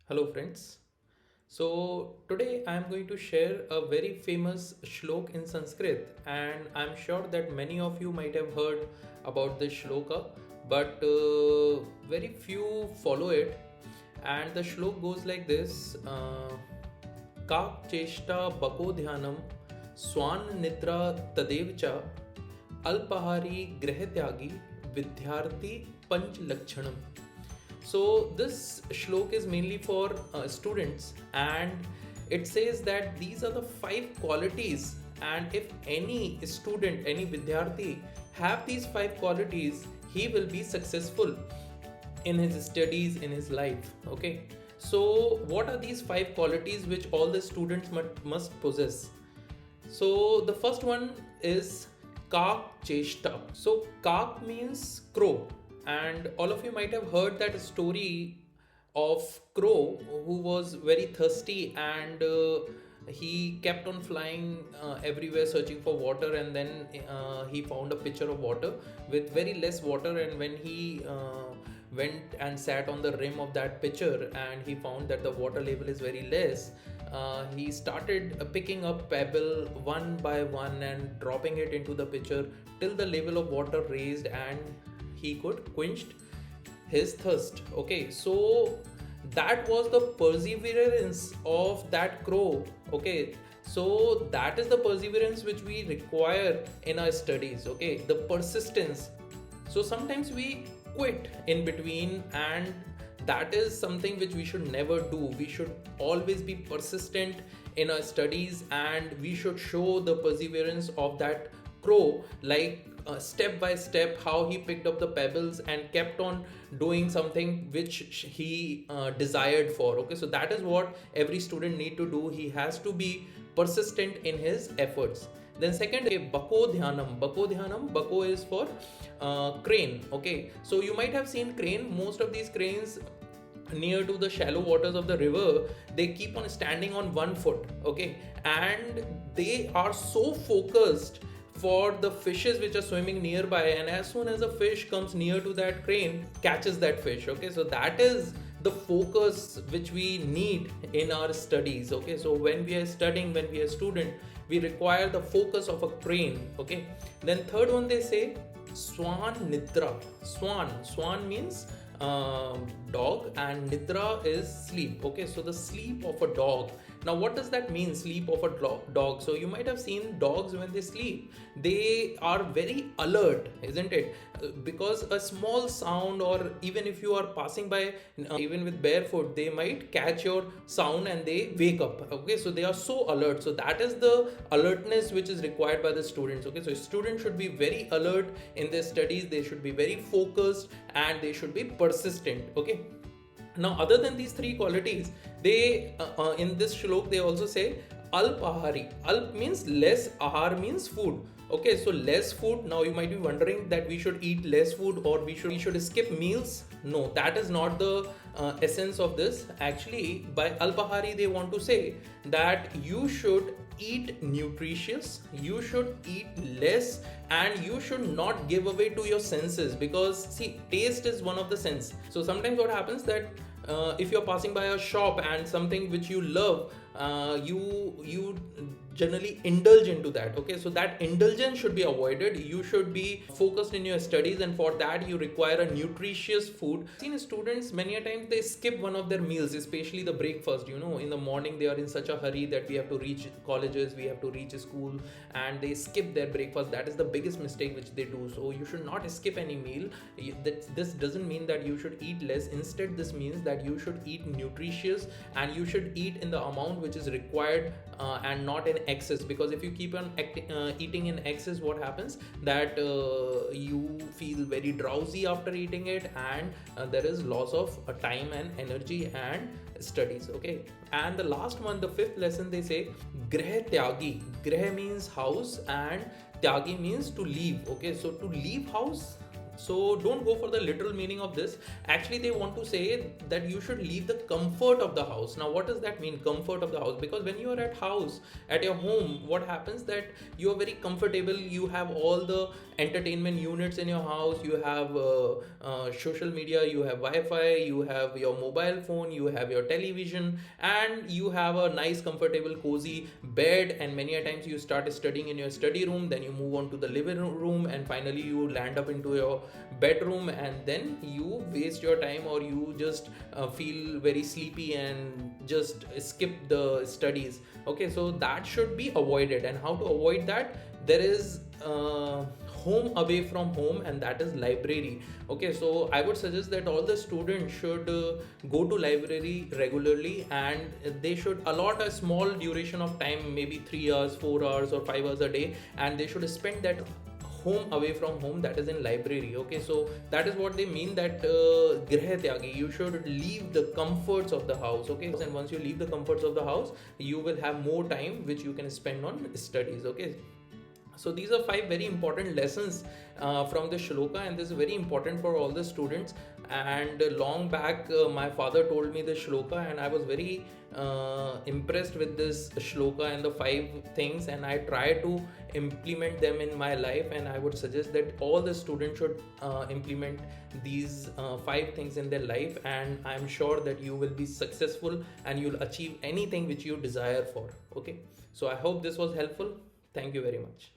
Hello friends. So today I am going to share a very famous shlok in Sanskrit, and I'm sure that many of you might have heard about this shloka, but very few follow it. And the shlok goes like this: Kak cheshta bako dhyanam swan nidra tadev cha अल्पाहारी गृह त्यागी विद्यार्थी पंच लक्षणम. So this shlok is mainly for students, and it says that these are the five qualities, and if any student, any vidyarthi have these five qualities, he will be successful in his studies, in his life. Okay, so what are these five qualities which all the students must possess? So the first one is Kak Cheshta. So Kak means crow, and all of you might have heard that story of crow who was very thirsty, and he kept on flying everywhere searching for water, and then he found a pitcher of water with very less water, and when he went and sat on the rim of that pitcher and he found that the water level is very less, he started picking up pebble one by one and dropping it into the pitcher till the level of water raised and he could quenched his thirst. Okay, so that was the perseverance of that crow. Okay, so that is the perseverance which we require in our studies. Okay, the persistence. So sometimes we quit in between, and that is something which we should never do. We should always be persistent in our studies, and we should show the perseverance of that crow, like step by step how he picked up the pebbles and kept on doing something which he desired for. Okay, so that is what every student need to do. He has to be persistent in his efforts. Then second, bako dhyanam. Bako is for crane. Okay, so you might have seen crane. Most of these cranes near to the shallow waters of the river, they keep on standing on one foot. Okay, and they are so focused for the fishes which are swimming nearby, and as soon as a fish comes near to that crane, catches that fish. Okay, so that is the focus which we need in our studies. Okay, so when we are studying, when we are student, we require the focus of a crane. Okay, then third one, they say Swan nidra. Swan means dog, and nidra is sleep. Okay, so the sleep of a dog. Now what does that mean, sleep of a dog? So you might have seen dogs when they sleep, they are very alert, isn't it? Because a small sound, or even if you are passing by even with barefoot, they might catch your sound and they wake up. Okay, so they are so alert. So that is the alertness which is required by the students. Okay, so students should be very alert in their studies, they should be very focused, and they should be persistent. Okay, now other than these three qualities, they in this shlok they also say alp ahari. Alp means less, ahar means food. Okay, so less food. Now you might be wondering that we should eat less food, or we should skip meals. No, that is not the essence of this. Actually, by alpahari they want to say that you should eat nutritious, you should eat less, and you should not give away to your senses, because see, taste is one of the sense. So sometimes what happens that if you're passing by a shop and something which you love, you generally indulge into that. Okay, so that indulgence should be avoided. You should be focused in your studies, and for that you require a nutritious food. I've seen students many a times they skip one of their meals, especially the breakfast. You know, in the morning they are in such a hurry that we have to reach colleges, we have to reach school, and they skip their breakfast. That is the biggest mistake which they do. So you should not skip any meal. This doesn't mean that you should eat less. Instead, this means that you should eat nutritious, and you should eat in the amount which is required, and not in excess. Because if you keep on eating in excess, what happens that you feel very drowsy after eating it, and there is loss of time and energy and studies. Okay, and the last one, the fifth lesson, they say greh tyagi. Greh means house, and tyagi means to leave. Okay, so to leave house, So don't go for the literal meaning of this. Actually, they want to say that you should leave the comfort of the house. Now, what does that mean, comfort of the house? Because when you are at house, at your home, what happens that you are very comfortable. You have all the entertainment units in your house. You have social media. You have Wi-Fi. You have your mobile phone. You have your television, and you have a nice, comfortable, cozy bed. And many a times you start studying in your study room. Then you move on to the living room, and finally you land up into your bedroom, and then you waste your time, or you just feel very sleepy and just skip the studies. Okay, so that should be avoided. And how to avoid that? There is home away from home, and that is library. Okay, so I would suggest that all the students should go to library regularly, and they should allot a small duration of time, maybe 3 hours, 4 hours, or 5 hours a day, and they should spend that home away from home, that is in library. Okay, so that is what they mean, that grah tyagi, you should leave the comforts of the house. Okay, and once you leave the comforts of the house, you will have more time which you can spend on studies. Okay, so these are five very important lessons from the shloka, and this is very important for all the students. And long back, my father told me the shloka, and I was very impressed with this shloka and the five things, and I try to implement them in my life. And I would suggest that all the students should implement these five things in their life, and I'm sure that you will be successful and you'll achieve anything which you desire for. Okay, so I hope this was helpful. Thank you very much.